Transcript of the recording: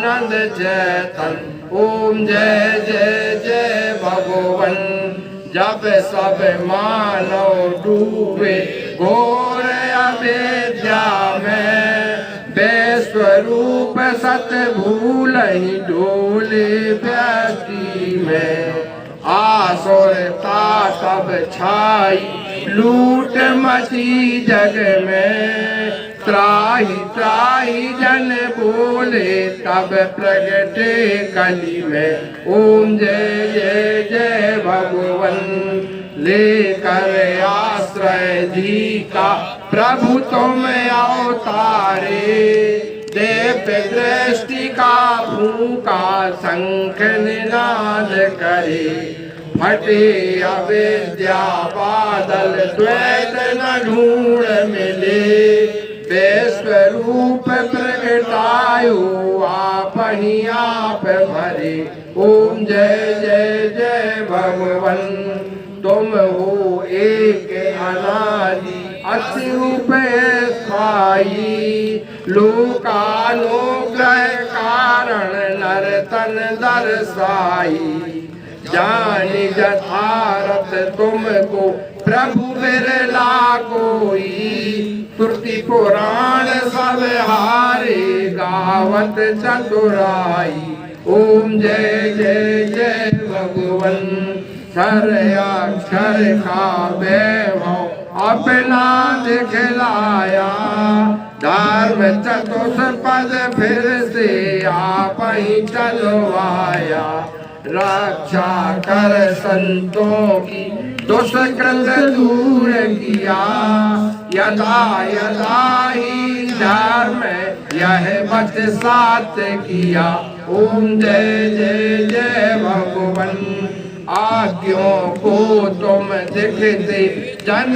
आनंद चेतन। ओम जय जय जय भगवन। जब सब मानव डूबे घोर अविद्या में, बेस्वरूप सत भूल ही डोले व्यक्ति में। आसुरता तब छाई लूट मची जग में, त्राहि त्राहि जन बोले तब प्रगटे कलि में। ओम जय जय जय भगवन। लेकर आश्रय जी का प्रभु तुम अवतारे, दिव्य दृष्टि का फूंका शंख निनाद करे। फटे अविद्या बादल द्वैत न ढूंढ मिले, विश्वरूप प्रगटायो आप ही आप भरे। ओम जय जय जय भगवन। तुम हो एक अनादि अतिरूप स्थायी, लोकानुग्रह कारण नर तन दर्शाई। जानि यथारथ तुमको प्रभु बिरला कोई, श्रुति पुराण सब हारे गावत चतुराई। ओम जय जय जय भगवन। क्षर अक्षर का वैभव अपना दिखलाया, धर्म चतुष्पद फिर से आप ही चलवाया। रक्षा कर संतों की दुष्कृत दूर किया, यदा यदा ही धर्म यह बच साथ किया। ओम जय जय जय भगवन। आज्ञों को तुम दिखते जन